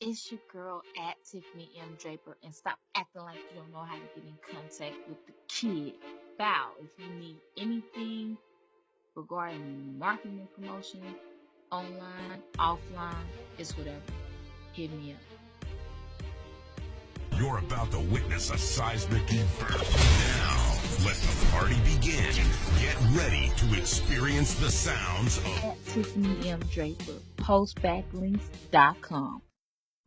It's your girl at Tiffany M. Draper, and stop acting like you don't know how to get in contact with the kid. Bow, if you need anything regarding marketing and promotion, online, offline, it's whatever. Hit me up. You're about to witness a seismic event. Now, let the party begin. Get ready to experience the sounds of At Tiffany M. Draper, postbacklinks.com.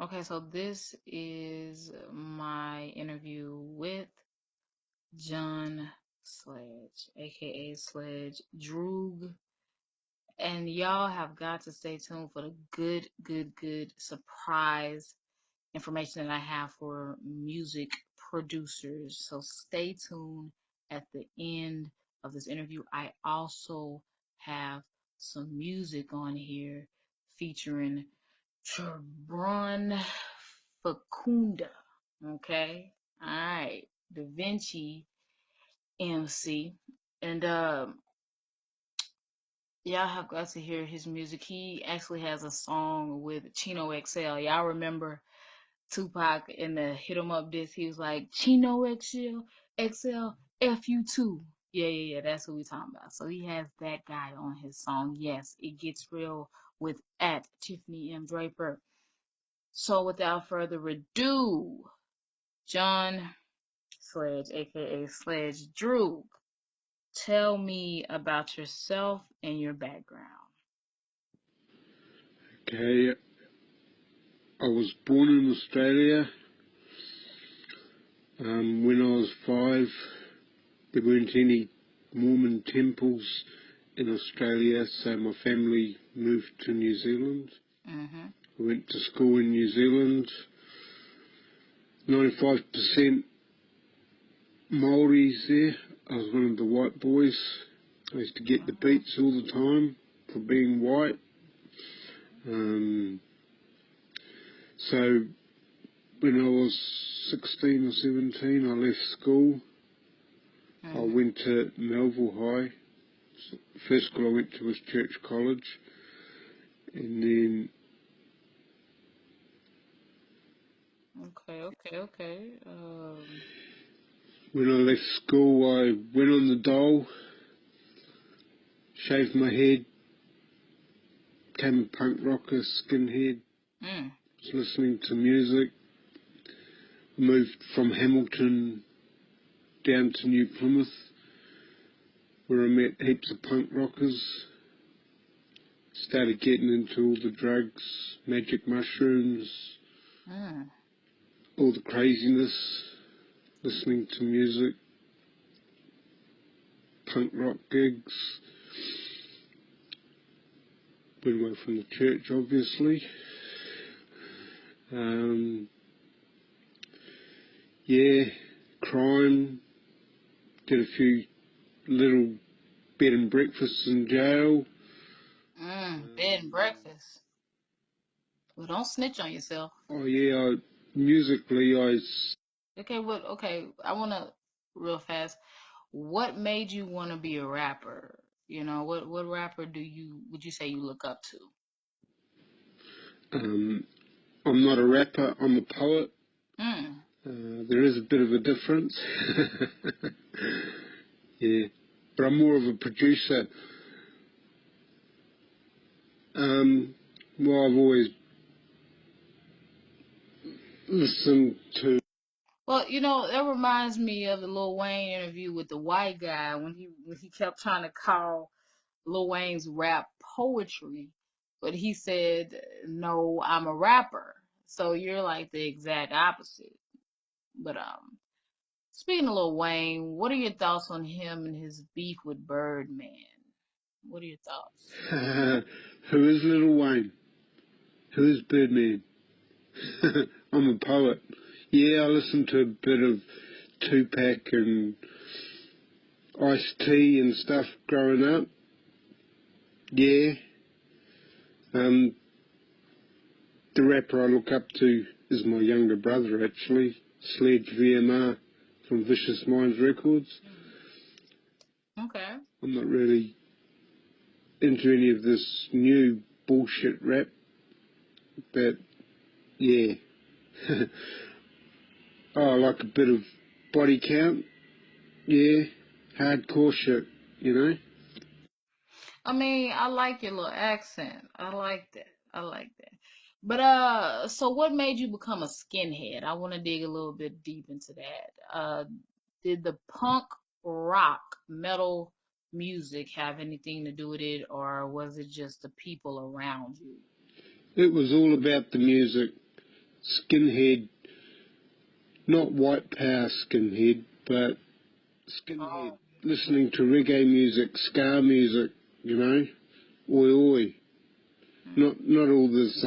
Okay, so this is my interview with John Sledge, aka Sledge Droogz. And y'all have got to stay tuned for the good surprise information that I have for music producers. So stay tuned at the end of this interview. I also have some music on here featuring Trebron Facunda. Okay? Alright. Da Vinci MC. And y'all have got to hear his music. He actually has a song with Chino XL. Y'all remember Tupac in the Hit 'em Up disc? He was like, Chino XL, FU2. Yeah, that's what we talking about. So he has that guy on his song. Yes, it gets real with at Tiffany M. Draper. So without further ado, John Sledge, aka Sledge Droogz, tell me about yourself and your background. Okay, I was born in Australia. When I was 5, there weren't any Mormon temples in Australia, so my family moved to New Zealand. Mm-hmm. I went to school in New Zealand. 95% Maoris there. I was one of the white boys. I used to get the beats all the time for being white. So when I was 16 or 17, I left school. I went to Melville High. First school I went to was Church College. And then... Okay. When I left school, I went on the dole, shaved my head, became a punk rocker, skinhead, was listening to music, moved from Hamilton down to New Plymouth, where I met heaps of punk rockers, started getting into all the drugs, magic mushrooms, all the craziness, listening to music, punk rock gigs. Went away from the church, obviously. Crime. Did a few little bed and breakfasts in jail. Bed and breakfast. Well, don't snitch on yourself. Oh yeah, musically I... Okay, I want to, real fast, what made you want to be a rapper? You know, what rapper would you say you look up to? I'm not a rapper, I'm a poet. There is a bit of a difference. Yeah, but I'm more of a producer. I've always listened to... Well, you know, that reminds me of the Lil Wayne interview with the white guy when he kept trying to call Lil Wayne's rap poetry, but he said, "No, I'm a rapper." So you're like the exact opposite. But speaking of Lil Wayne, what are your thoughts on him and his beef with Birdman? What are your thoughts? Who is Lil Wayne? Who is Birdman? I'm a poet. Yeah, I listened to a bit of Tupac and Ice-T and stuff growing up. Yeah. The rapper I look up to is my younger brother, actually, Sledge VMR from Vicious Minds Records. Okay. I'm not really into any of this new bullshit rap, but Yeah. Oh, like a bit of body count. Yeah. Hardcore shit, you know? I mean, I like your little accent. I like that. I like that. But so what made you become a skinhead? I want to dig a little bit deep into that. Did the punk rock metal music have anything to do with it, or was it just the people around you? It was all about the music. Skinhead, not white power skinhead, but skinhead. Oh. Listening to reggae music, ska music, you know? Oi oi. Not all this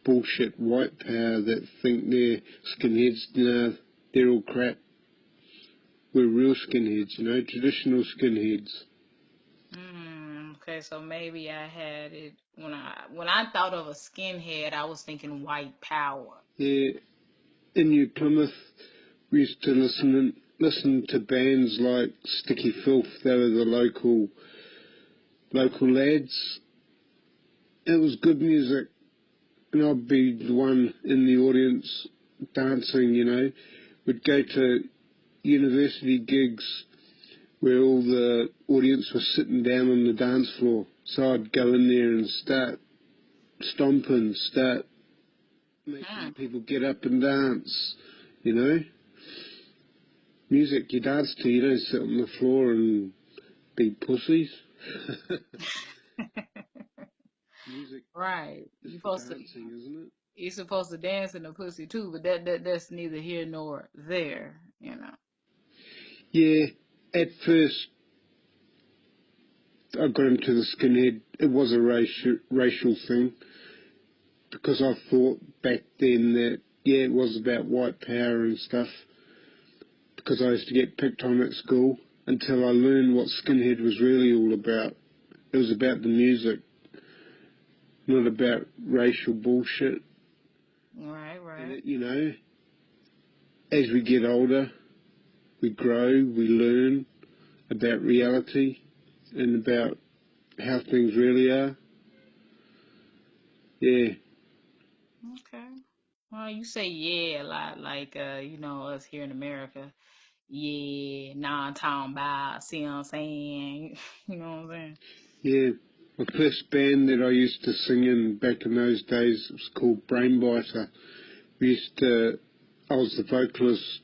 bullshit white power that think they're skinheads. No, they're all crap. We're real skinheads, you know, traditional skinheads. Okay, so maybe I had it when I thought of a skinhead, I was thinking white power. Yeah, in New Plymouth, we used to listen to bands like Sticky Filth. They were the local lads. It was good music, and I'd be the one in the audience dancing, you know. We'd go to university gigs where all the audience was sitting down on the dance floor. So I'd go in there and start stomping, start making people get up and dance, you know. Music you dance to, you don't sit on the floor and be pussies. Music Right. is You for supposed to dancing, isn't it? you're supposed to dance in the pussy too, but that's neither here nor there, you know. Yeah, at first I got into the skinhead. It was a racial thing because I thought back then that, yeah, it was about white power and stuff because I used to get picked on at school until I learned what skinhead was really all about. It was about the music, not about racial bullshit. Right, And right. you know, as we get older, we grow, we learn about reality and about how things really are. Yeah. Okay. Well, you say yeah a lot, like you know, us here in America. Yeah, non-town by, see what I'm saying? You know what I'm saying? Yeah. My first band that I used to sing in back in those days was called Brainbiter. I was the vocalist.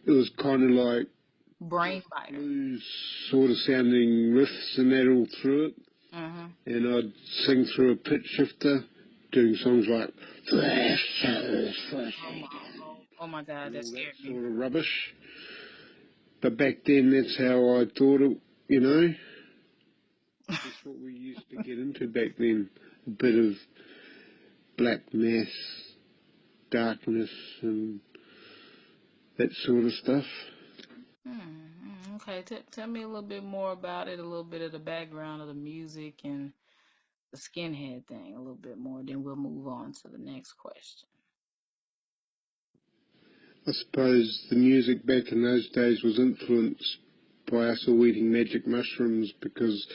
It was kind of like Brain biter. blues sort of sounding riffs and that all through it. Mhm. And I'd sing through a pitch shifter, doing songs like Oh my God, and that all that scared me. sort of rubbish. But back then, that's how I thought it, you know. That's what we used to get into back then. A bit of black mass, darkness, and that sort of stuff. Okay, tell me a little bit more about it, a little bit of the background of the music and the skinhead thing, a little bit more. Then we'll move on to the next question. I suppose the music back in those days was influenced by us all eating magic mushrooms because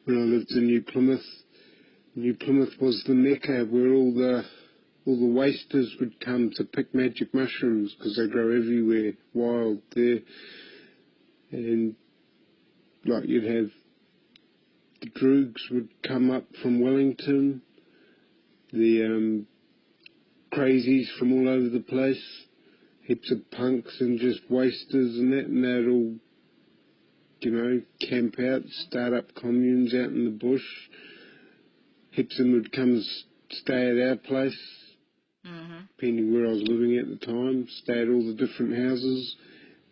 when I lived in New Plymouth was the mecca where all the wasters would come to pick magic mushrooms because they grow everywhere, wild there. And like you'd have the Droogz would come up from Wellington, the crazies from all over the place, heaps of punks and just wasters and they'd all, you know, camp out, start up communes out in the bush. Heaps of them would come stay at our place, depending where I was living at the time, stay at all the different houses,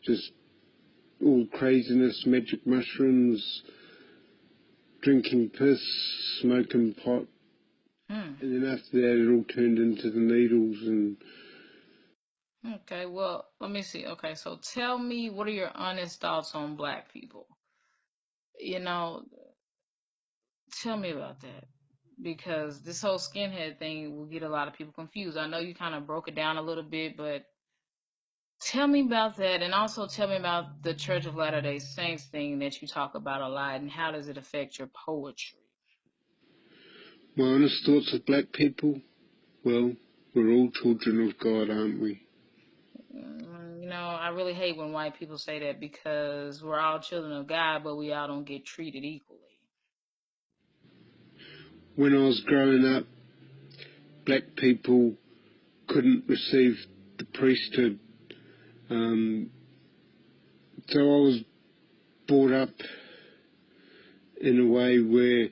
just all craziness, magic mushrooms, drinking piss, smoking pot. And then after that it all turned into the needles and... Okay, well, let me see. Okay, so tell me, what are your honest thoughts on black people? You know, tell me about that. Because this whole skinhead thing will get a lot of people confused. I know you kind of broke it down a little bit, but tell me about that, and also tell me about the Church of Latter-day Saints thing that you talk about a lot, and how does it affect your poetry? My honest thoughts of black people? Well, we're all children of God, aren't we? You know, I really hate when white people say that because we're all children of God, but we all don't get treated equally. When I was growing up, black people couldn't receive the priesthood. So I was brought up in a way where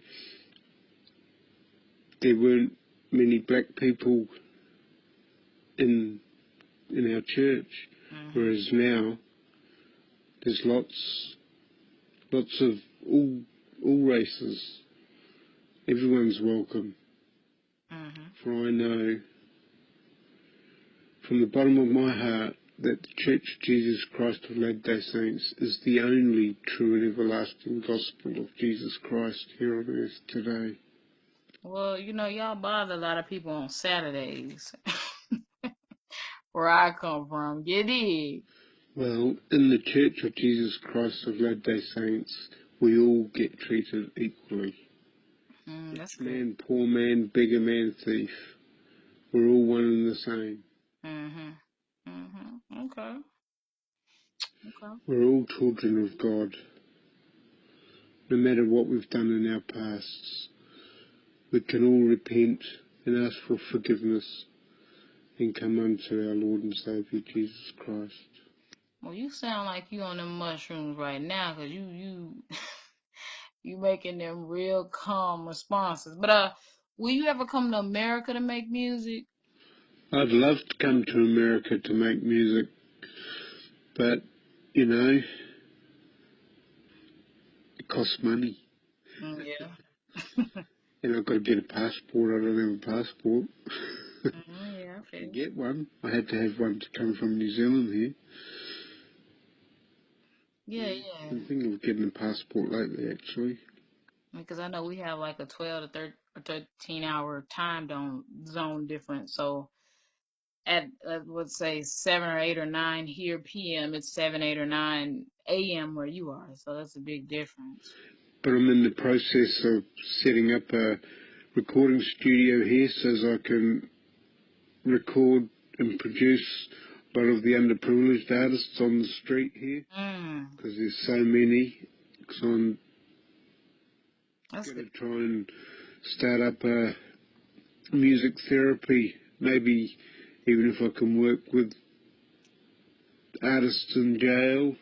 there weren't many black people in our church, whereas now there's lots of all races. Everyone's welcome. For I know from the bottom of my heart that the Church of Jesus Christ of Latter-day Saints is the only true and everlasting gospel of Jesus Christ here on earth today. Well, you know, y'all bother a lot of people on Saturdays. Where I come from, you dig? Well, in the Church of Jesus Christ of Latter-day Saints, we all get treated equally. That's Rich good. man, poor man, beggar man, thief. We're all one and the same. Okay. We're all children of God. No matter what we've done in our pasts, we can all repent and ask for forgiveness and come unto our Lord and Saviour Jesus Christ. Well, you sound like you on them mushrooms right now, 'cause you you making them real calm responses. But will you ever come to America to make music? I'd love to come to America to make music, but you know, it costs money. Yeah. And I've got to get a passport. I don't have a passport. Yeah, I can get one. I had to have one to come from New Zealand here. Yeah. I'm thinking of getting a passport lately, actually. Because I know we have like a 12 to 13-hour time zone difference. So at let's say 7 or 8 or 9 here p.m., it's 7, 8 or 9 a.m. where you are. So that's a big difference. But I'm in the process of setting up a recording studio here so as I can record and produce a lot of the underprivileged artists on the street here, because there's so many. So I'm going to try and start up a music therapy, maybe even if I can work with artists in jail,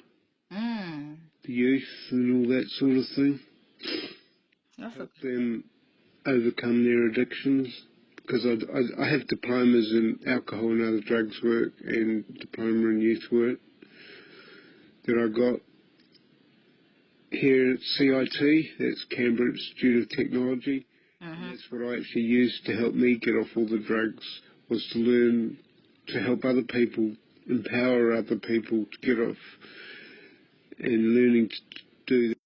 the youth and all that sort of thing. Help them overcome their addictions, because I have diplomas in alcohol and other drugs work and diploma in youth work that I got here at CIT, that's Canberra Institute of Technology, and that's what I actually used to help me get off all the drugs, was to learn to help other people, empower other people to get off, and learning to do that.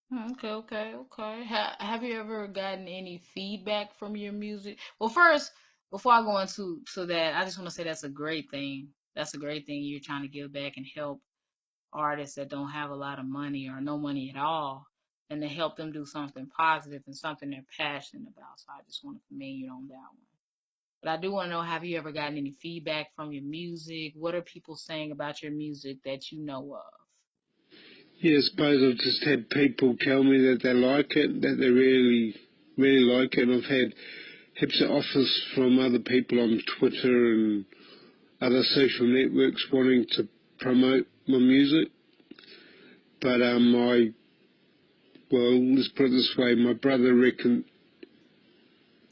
Okay. Have you ever gotten any feedback from your music? Well, first, before I go into that, I just want to say that's a great thing. That's a great thing. You're trying to give back and help artists that don't have a lot of money or no money at all, and to help them do something positive and something they're passionate about. So I just want to commend you on that one. But I do want to know, have you ever gotten any feedback from your music? What are people saying about your music that you know of? Yeah, I suppose I've just had people tell me that they like it, that they really, really like it. I've had heaps of offers from other people on Twitter and other social networks wanting to promote my music. But let's put it this way, my brother reckoned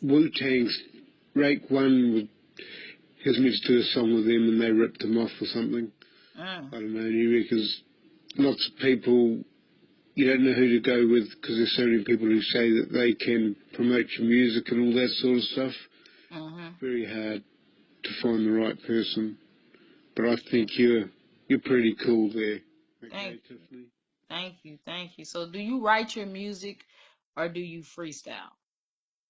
Wu-Tang's Rake One was, he was meant to do a song with them and they ripped him off or something. I don't know, and he reckons lots of people, you don't know who to go with because there's so many people who say that they can promote your music and all that sort of stuff. Very hard to find the right person. But I think you're pretty cool there. Okay, Tiffany? Thank you. So do you write your music or do you freestyle?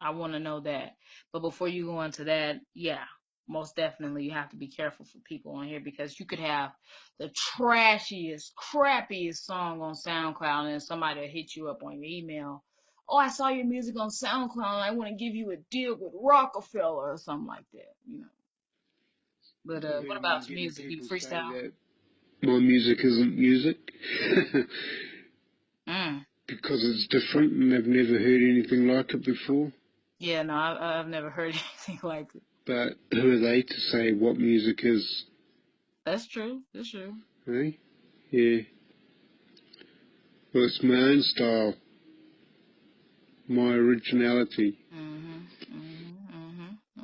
I want to know that. But before you go into that, yeah, most definitely you have to be careful for people on here because you could have the trashiest, crappiest song on SoundCloud and somebody will hit you up on your email oh, I saw your music on SoundCloud. I want to give you a deal with Rockefeller or something like that, you know. But Well, what then you're about your getting music? You people say freestyle? that my music isn't music Mm. because it's different and they've never heard anything like it before. Yeah, no, I've never heard anything like it. But who are they to say what music is? That's true. That's true. Eh? Yeah. Well, it's my own style, my originality.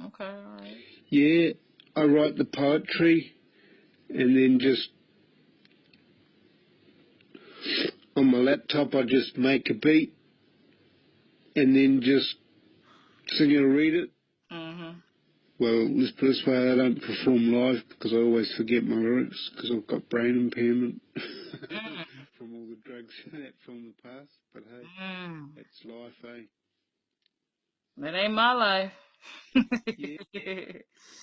Okay, all right. Yeah, I write the poetry and then just on my laptop I just make a beat and then just sing it or read it. Well, let's put it this way, I don't perform live because I always forget my lyrics because I've got brain impairment from all the drugs from the past. But hey, it's life, eh? That ain't my life. Yeah.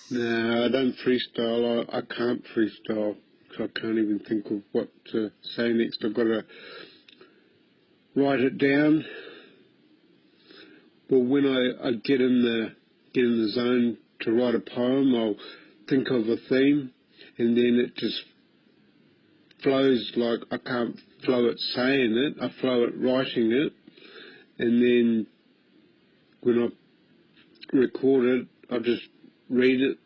No, I don't freestyle. I can't freestyle because I can't even think of what to say next. I've got to write it down. Well, when I get in the zone to write a poem, I'll think of a theme, and then it just flows. Like I can't flow it saying it, I flow it writing it, and then when I record it, I just read it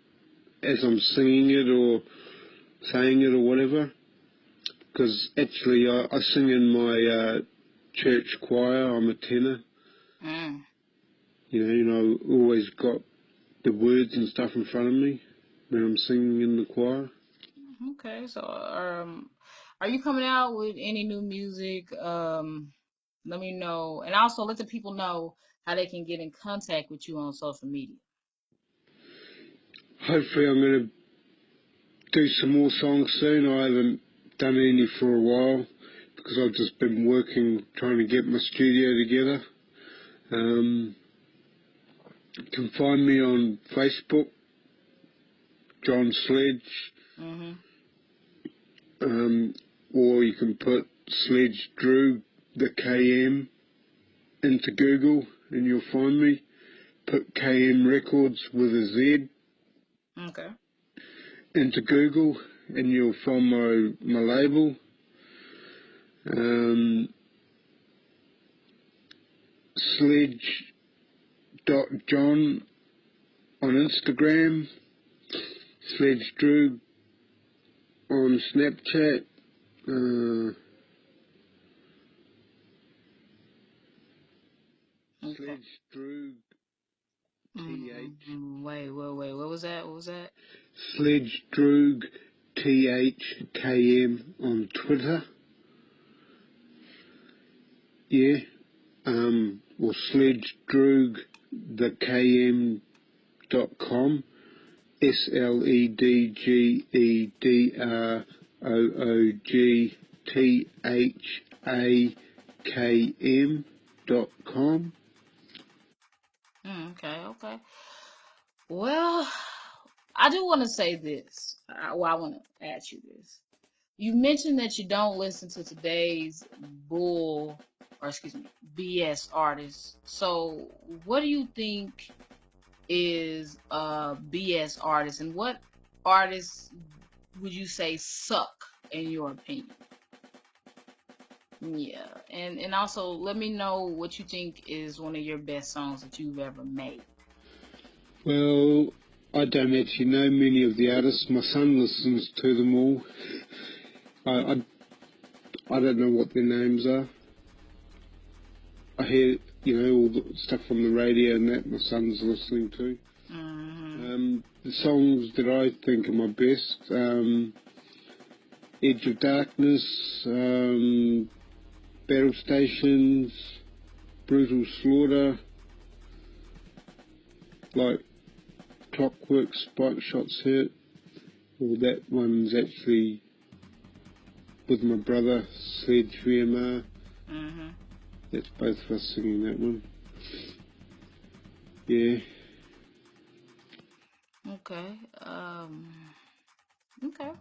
as I'm singing it or saying it or whatever. Because actually I sing in my church choir. I'm a tenor. You know, always got the words and stuff in front of me when I'm singing in the choir. Okay, so are you coming out with any new music? Let me know, and also let the people know how they can get in contact with you on social media. Hopefully I'm going to do some more songs soon. I haven't done any for a while because I've just been working, trying to get my studio together. You can find me on Facebook, John Sledge, or you can put Sledge Droogz, the KM, into Google and you'll find me. Put KM Records with a Z into Google and you'll find my label. Sledge.John on Instagram, Sledge Droogz on Snapchat, Sledge Droogz TH. Wait, what was that? What was that? Sledge Droogz THKM on Twitter. Yeah. Or Sledge Droogz the KM.com. SledgeDroogTHAKM.com. Okay. Well, I do want to say this. I want to ask you this. You mentioned that you don't listen to today's BS artists. So, what do you think is a BS artist, and what artists would you say suck in your opinion? Yeah, and also let me know what you think is one of your best songs that you've ever made. Well, I don't actually know many of the artists. My son listens to them all. I don't know what their names are. I hear, all the stuff on the radio and that my son's listening to. The songs that I think are my best, Edge of Darkness, Battle Stations, Brutal Slaughter, like Clockwork, Spike Shots Hurt. Well, that one's actually with my brother, Sledge VMR. That's both of us singing that one. Yeah. Okay. Okay.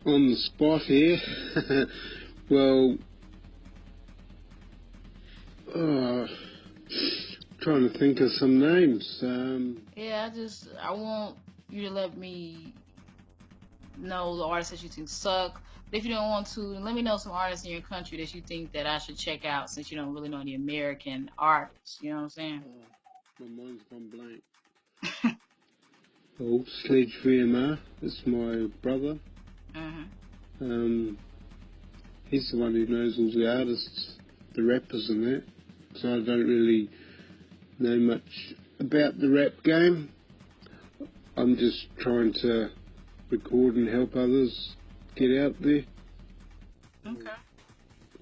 On the spot here. Well, Trying to think of some names. Yeah, I want you to let me know the artists that you think suck. But if you don't want to, let me know some artists in your country that you think that I should check out, since you don't really know any American artists. You know what I'm saying? My mind's gone blank. Sledge VMR. That's my brother. He's the one who knows all the artists, the rappers and that. So I don't really know much about the rap game. I'm just trying to record and help others get out there. Okay.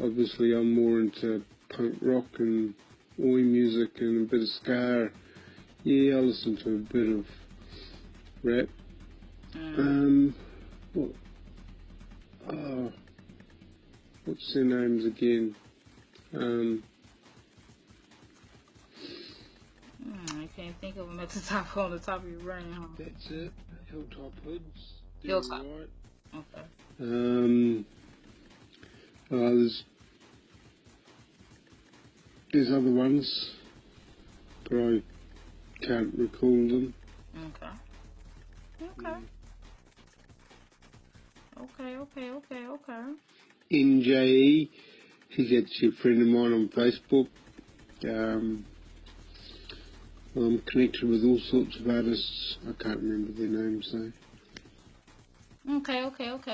Obviously I'm more into punk rock and oi music and a bit of ska. Yeah, I listen to a bit of rap. What's their names again? I can't think of them on the top of your brain, huh? That's it. Hilltop Hoods. Hilltop. Right. Okay. There's other ones, but I can't recall them. Okay. NJE, he's actually a friend of mine on Facebook. I'm connected with all sorts of artists. I can't remember their names though. Okay.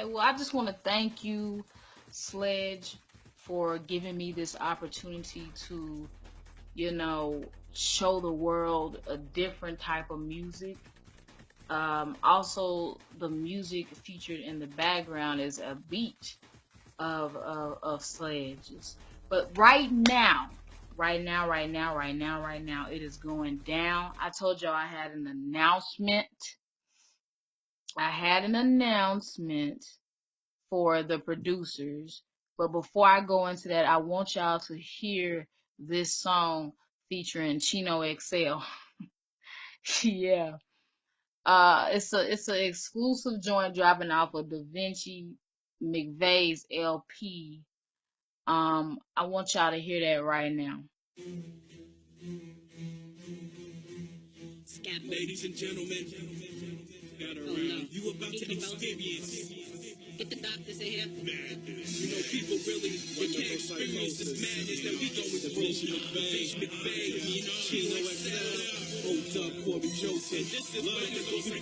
Well, I just want to thank you, Sledge, for giving me this opportunity to, show the world a different type of music. Also, the music featured in the background is a beat of Sledge's. But right now, it is going down. I told y'all I had an announcement. For the producers. But before I go into that, I want y'all to hear this song featuring Chino XL. Yeah. It's an exclusive joint dropping off of Da Vinci McVeigh's LP. I want y'all to hear that right now. Ladies and gentlemen, you about to experience. Get the doctors in here. Madness. People really can't experience this madness that we going through. McVeigh, Chino XL, hold up, Corey Joseph. This is like the first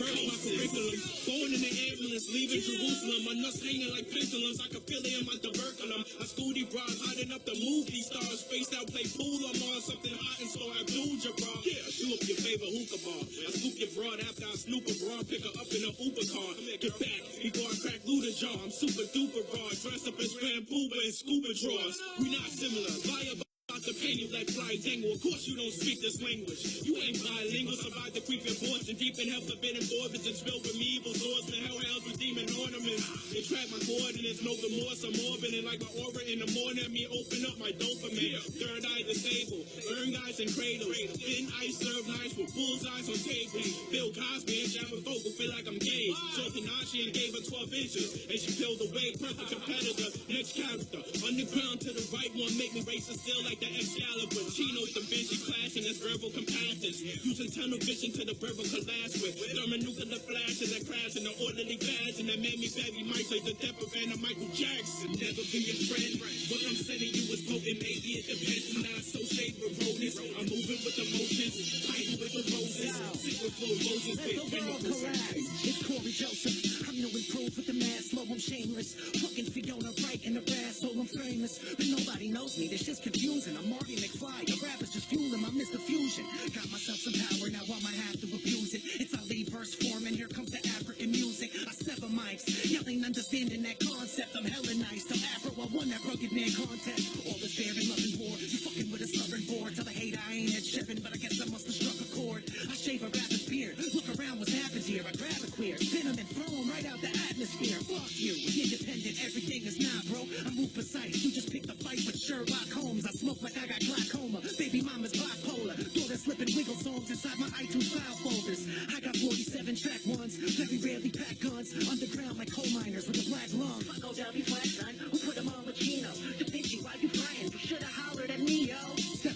curriculum. Born in the ambulance, leaving Jerusalem. My nuts hanging like pendulums. I can feel it in my tuberculum. I schooled bras, hiding up the movie stars. Spaced out, play pool. I'm on something hot, and so I do Jabbar. Yeah, shoot up your favorite hookah bar. I scoop your broad after I snoop a bra. Pick her up in a Uber car. Get back before I crack Luda jaw. I'm super duper raw. Dressed up as Grand Pooba and scuba drawers. We not similar. Lie about the pain you let fly dangle. Of course you don't speak this language. You ain't bilingual. Survive the creeping portion. Deep in hell forbidden orbits and spilled with me evil swordsmen. Hellhounds with demon ornaments. They track my coordinates. No remorse. I'm orbiting like my aura in the morning. Me open up my dopamine. Third eye disabled. Burn guys in cradles. Thin ice serve nice with bullseyes on tables. Bill Cosby and Jabba Vocal feel like I'm gay. So Tanashi and gave her 12 inches. And she peeled away. Perfect competitor. Next character. Underground to the right one. Make me race a still like the Excalibur. Chino's Da Vinci clashing as verbal compactors. Using tunnel vision to the verbal collapse with thermonuclear flashes that crash in the orderly fashion that made me baggy mics like the depth of Anna Michael Jackson. Never be your friend. What I'm sending you is potent. Maybe it depends. I'm not associated with rodents. I'm moving with emotions. Fighting with the roses. Secret full of roses. Let the world collapse. It's Corey Joseph. I'm no improved with the mask. Slow, I'm shameless. Fucking Fiona Wright in the brass. So I'm famous. But nobody knows me. This shit's confusing. I'm Marty McFly. The rappers just fueling my Mr. Fusion. Got myself some power. Now I might have to abuse it. It's Ali verse form. And here comes the African music. I sever mics. Y'all ain't understanding that concept. I'm hella nice. Till Afro, I won that rugged man contest. All is fair and love and war. You fucking with a stubborn board. Tell the hate I ain't at Chevin, but I guess I must have struck a chord. I shave a rapper's beard. Look around what's happened here. I grab a queer. Spin them and throw them right out the atmosphere. Fuck you. Independent, everything is not, bro. I move precise. You just picked a fight with Sherlock Holmes. I smoke like I got glaucoma. Baby mama's bipolar. Daughter slipping wiggle songs inside my iTunes file folders. I got 47 track ones. Very rarely pack guns. Underground like coal miners with a black lung. Fuck OW flat son. Who put them on with Chino? Da Vinci, why you crying? You should have hollered at me, yo. Step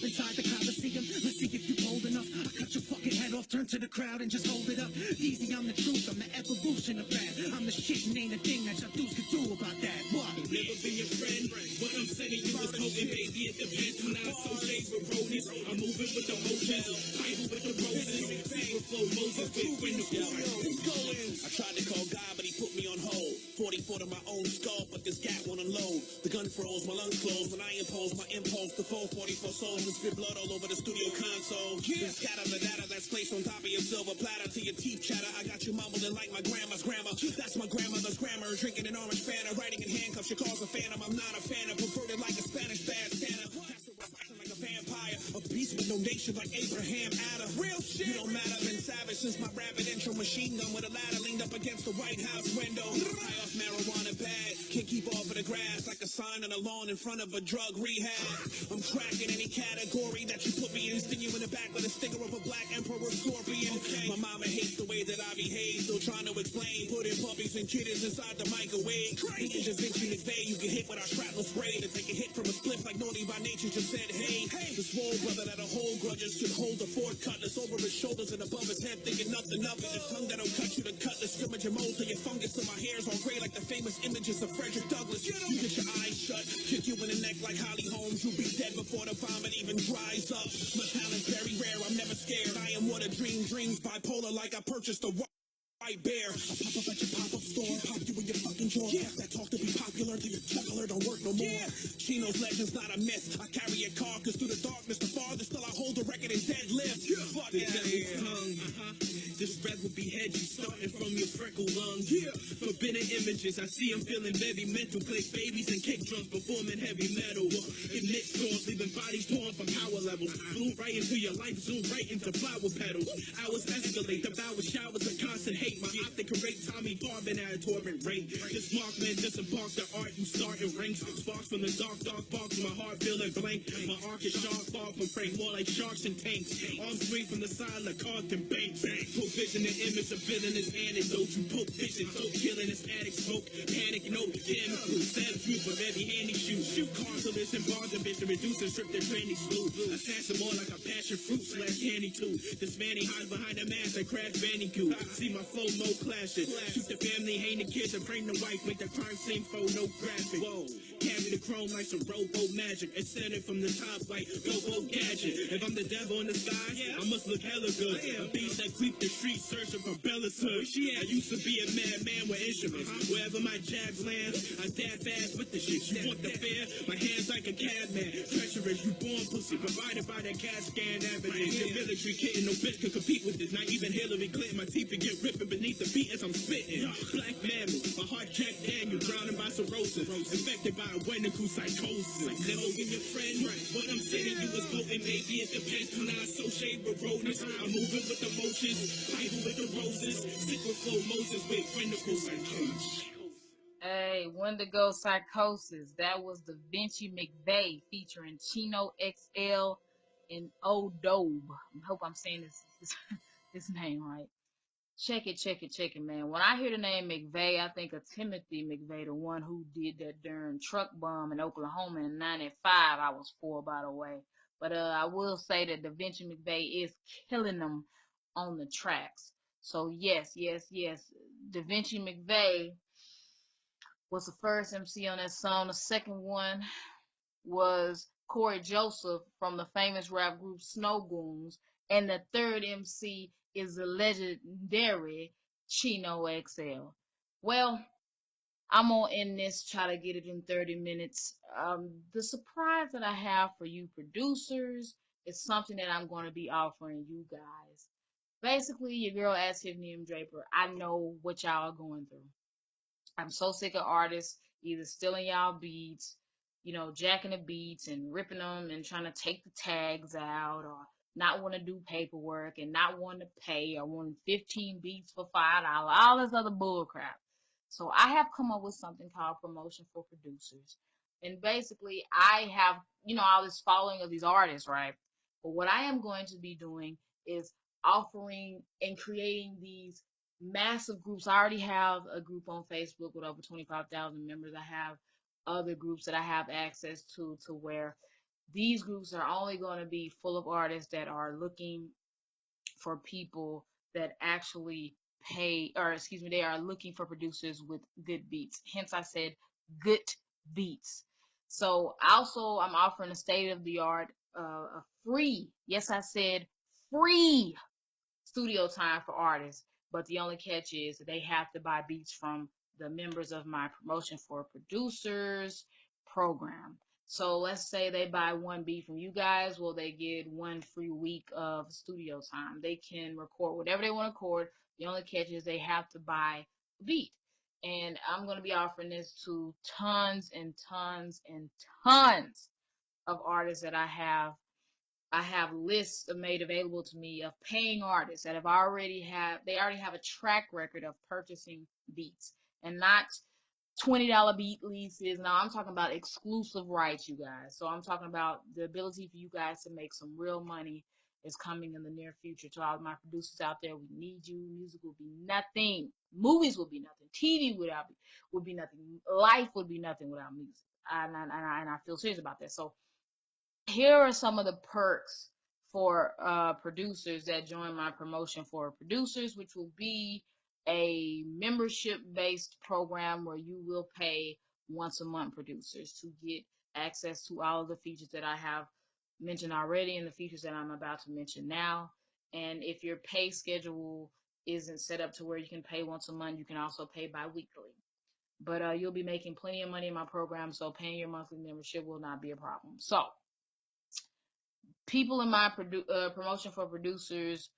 just hold it up. Easy, I'm the truth, I'm the evolution of rap. I'm the shit and ain't a thing that y'all dudes can do about that. What? I'll never be your friend. What I'm saying you was hoping, baby, it depends when I associate with rodents. I'm moving with the motions, Bible with the roses. Favorite flow, Moses with windows. I tried to call God, but he put me on hold. 44 to my own skull, but this gap won't unload. The gun froze, my lungs closed when I impose my impulse to fold 44 souls and spit blood all over the studio console. Then scatter the data that's placed on top of your silver platter to your teeth chatter. I got you mumbling like my grandma's grammar. That's my grandmother's grammar. Drinking an orange Fanta, writing in handcuffs. She calls a phantom. I'm not a fan of perverted like a Spanish bandana. Like a vampire, a beast with no nation like Abraham Adder. Real shit. You don't matter, been savage since my rapid intro. Machine gun with a ladder leaned up against the White House window. High off marijuana bad, can't keep off of the grass like a sign on a lawn in front of a drug rehab. I'm cracking any category that you put me in. Sting you in the back with a sticker of a black emperor scorpion. My mama hates the way that I behave, still trying to explain. Putting puppies and kittens inside the microwave. Thinking Da Vinci McVeigh, you get hit with our shrapnel spray. To take a hit from a spliff like naughty by nature just said, hey. The swole brother that'll hold grudges should hold the Ford Cutlass over his shoulders and above his head, thinking nothing of it. The tongue that'll cut you to cut the scrimmage and mold to your fungus till my hair's all gray like the famous images of Frederick Douglass. You get your eyes shut, kick you in the neck like Holly Holmes. You'll be dead before the vomit even dries up. My talent's very rare, I'm never scared. I am what a dream dreams, bipolar like I purchased a white bear. I pop up at your pop-up store, pop you in your fucking jaw. That talk to be popular till your juggler don't work no more. Chino's legend's not a myth. I carry a car cause through the darkness the farthest still I hold the record in deadlift. Fuck the devil's tongue. This breath will behead you starting from your freckled lungs. Forbidden images, I see them feeling very mental. Place babies and kick drums performing heavy metal. Emit storms, leaving bodies torn from power levels. Bloom right into your life, zoom right into flower petals. Hours escalate, devour showers of constant hate. My optic rate Tommy Barbin at a torrent rate. This markman disembark the art you start in ranks. Sparks from the dark box, my heart feeling blank. My arc is sharp, far from prey, more like sharks and tanks. Arms swing from the side like Carlton Banks. Vision and image of villainous antidote. You poke vision, dope killing this addict smoke. Panic, no, damn crew. Savage you for every hand he shoots. Shoot cars to listen bars and bitch to reduce and strip their tranny slew. Assassin more like a passion fruit slash candy too. This man he hides behind a mask and crash bandicoot. See my flow mo clashing. Shoot the family, hang the kids and bring the wife. Make the crime scene for no graphic. Whoa, carry the chrome like some robo magic. Ascended from the top like robo gadget. If I'm the devil in the sky, I must look hella good. A beast that creep the street searching for Bella's hood. I used to be a madman with instruments. Wherever my jabs land, I dab fast with the shit. You want the fear? My hands like a cabman. Treacherous, you born pussy. Provided by that CAT scan evidence. Your military kitten, no bitch could compete with this. Not even Hillary Clinton. My teeth would get ripping beneath the feet as I'm spitting. Black mammal, my heart Jack Daniel, drowning by cirrhosis. Infected by a Wendigo psychosis. Never been your friend. What I'm saying, you was voting. Maybe it depends when I associate with rodents. I'm moving with emotions. Bible with the roses, sick with flow Moses with Wendigo psychosis. Hey, Wendigo Psychosis. That was Da Vinci McVeigh featuring Chino XL and Odobe. I hope I'm saying this name right. Check it, man. When I hear the name McVeigh, I think of Timothy McVeigh, the one who did that darn truck bomb in Oklahoma in '95. I was 4, by the way. But I will say that Da Vinci McVeigh is killing them on the tracks. So yes. Da Vinci McVeigh was the first MC on that song. The second one was Corey Joseph from the famous rap group Snow Goons. And the third MC is the legendary Chino XL. Well, I'm gonna end this, try to get it in 30 minutes. The surprise that I have for you producers is something that I'm going to be offering you guys. Basically, your girl asked Tiffany M. Draper. I know what y'all are going through. I'm so sick of artists either stealing y'all beats, jacking the beats and ripping them and trying to take the tags out, or not want to do paperwork and not want to pay, or wanting 15 beats for $5, all this other bull crap. So I have come up with something called Promotion for Producers. And basically I have, all this following of these artists, right? But what I am going to be doing is offering and creating these massive groups. I already have a group on Facebook with over 25,000 members. I have other groups that I have access to where these groups are only going to be full of artists that are looking for people that actually pay, or excuse me, they are looking for producers with good beats. Hence, I said good beats. So also, I'm offering a state of the art, a free, yes, I said free studio time for artists. But the only catch is that they have to buy beats from the members of my promotion for producers program. So let's say they buy one beat from you guys. Well, they get one free week of studio time. They can record whatever they want to record. The only catch is they have to buy a beat. And I'm going to be offering this to tons and tons and tons of artists that I have lists made available to me of paying artists that they already have a track record of purchasing beats, and not $20 beat leases. Now I'm talking about exclusive rights, you guys. So I'm talking about the ability for you guys to make some real money is coming in the near future. To all of my producers out there, we need you. Music will be nothing. Movies will be nothing. TV would be nothing. Life would be nothing without music. And I feel serious about that. So here are some of the perks for producers that join my promotion for producers, which will be a membership-based program where you will pay once a month producers to get access to all of the features that I have mentioned already and the features that I'm about to mention now. And if your pay schedule isn't set up to where you can pay once a month, you can also pay bi-weekly. But you'll be making plenty of money in my program, so paying your monthly membership will not be a problem. So people in my promotion for producers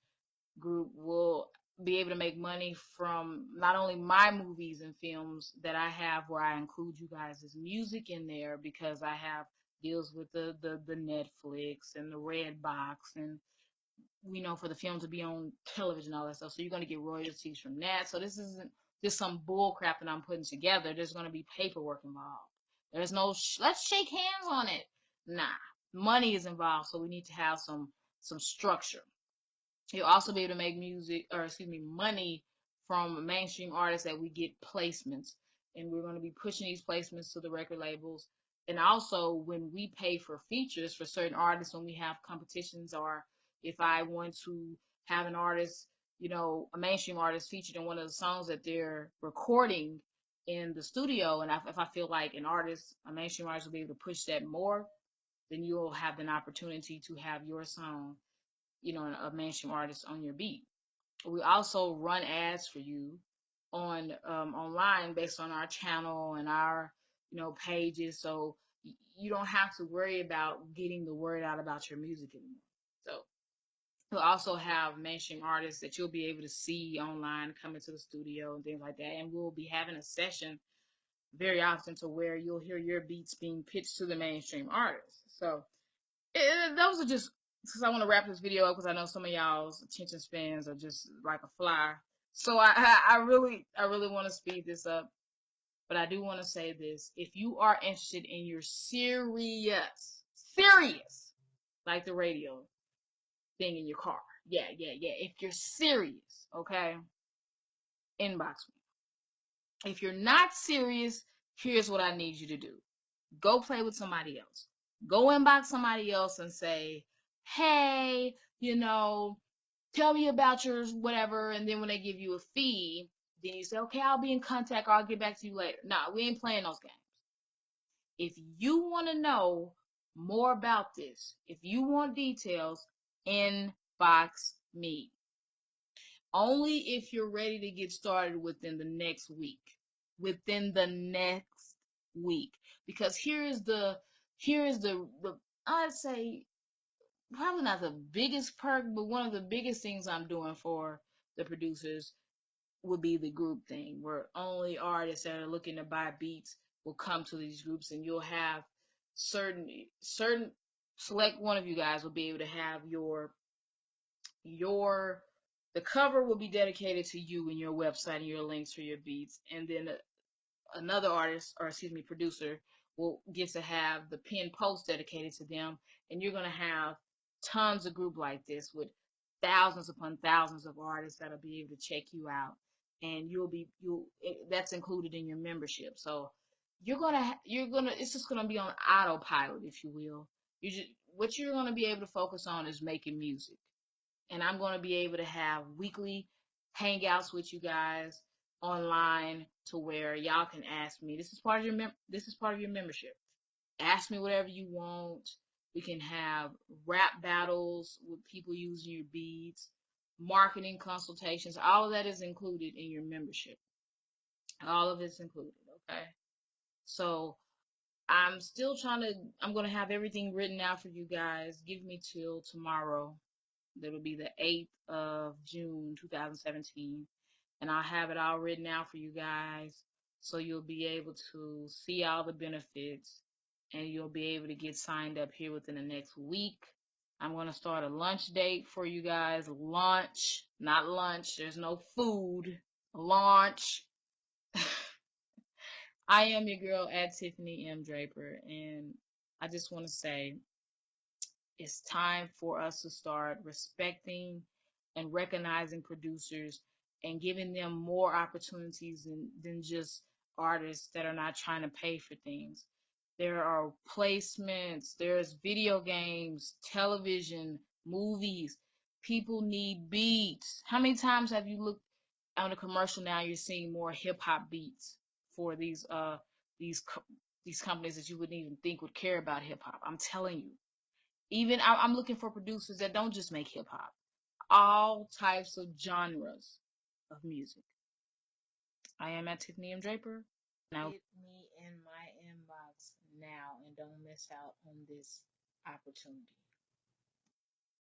group will be able to make money from not only my movies and films that I have, where I include you guys' music in there, because I have deals with the Netflix and the Red Box, and for the film to be on television and all that stuff. So you're going to get royalties from that. So this isn't just some bull crap that I'm putting together. There's going to be paperwork involved. There's no let's shake hands on it. Nah, money is involved, so we need to have some structure. You'll also be able to make money from mainstream artists that we get placements, and we're going to be pushing these placements to the record labels. And also, when we pay for features for certain artists, when we have competitions, or if I want to have an artist, a mainstream artist featured in one of the songs that they're recording in the studio, and if I feel like a mainstream artist will be able to push that more, then you'll have an opportunity to have your song, a mainstream artist on your beat. We also run ads for you on online based on our channel and our pages, so you don't have to worry about getting the word out about your music anymore. So we'll also have mainstream artists that you'll be able to see online come into the studio and things like that, and we'll be having a session very often to where you'll hear your beats being pitched to the mainstream artists. So those are just, because I want to wrap this video up, because I know some of y'all's attention spans are just like a fly. So I really want to speed this up, but I do want to say this: if you are interested and you're serious, like the radio thing in your car, yeah. If you're serious, okay, inbox me. If you're not serious, here's what I need you to do: go play with somebody else. Go inbox somebody else and say, hey, tell me about yours, whatever. And then when they give you a fee, then you say, okay, I'll be in contact, or I'll get back to you later. Nah, we ain't playing those games. If you want to know more about this, if you want details, inbox me. Only if you're ready to get started within the next week. Because here's the I'd say probably not the biggest perk, but one of the biggest things I'm doing for the producers would be the group thing, where only artists that are looking to buy beats will come to these groups, and you'll have certain select one of you guys will be able to have the cover will be dedicated to you and your website and your links for your beats, and then another artist, or producer, will get to have the pinned post dedicated to them. And you're going to have tons of group like this with thousands upon thousands of artists that'll be able to check you out, and that's included in your membership. So it's just gonna be on autopilot, if you will. What you're gonna be able to focus on is making music And I'm going to be able to have weekly hangouts with you guys online to where y'all can ask me. This is part of your membership. Ask me whatever you want. We can have rap battles with people using your beats, marketing consultations. All of that is included in your membership. All of it's included, okay? So I'm going to have everything written out for you guys. Give me till tomorrow. That'll be the 8th of June, 2017. And I'll have it all written out for you guys so you'll be able to see all the benefits and you'll be able to get signed up here within the next week. I'm going to start a lunch date for you guys. Lunch, not lunch. There's no food. Launch. I am your girl at Tiffany M. Draper, and I just want to say it's time for us to start respecting and recognizing producers and giving them more opportunities than just artists that are not trying to pay for things. There are placements, there's video games, television, movies. People need beats. How many times have you looked on a commercial now? You're seeing more hip hop beats for these these companies that you wouldn't even think would care about hip hop. I'm telling you. Even I'm looking for producers that don't just make hip hop, all types of genres of music. I am at Tiffany M. Draper. Now hit me in my inbox now and don't miss out on this opportunity.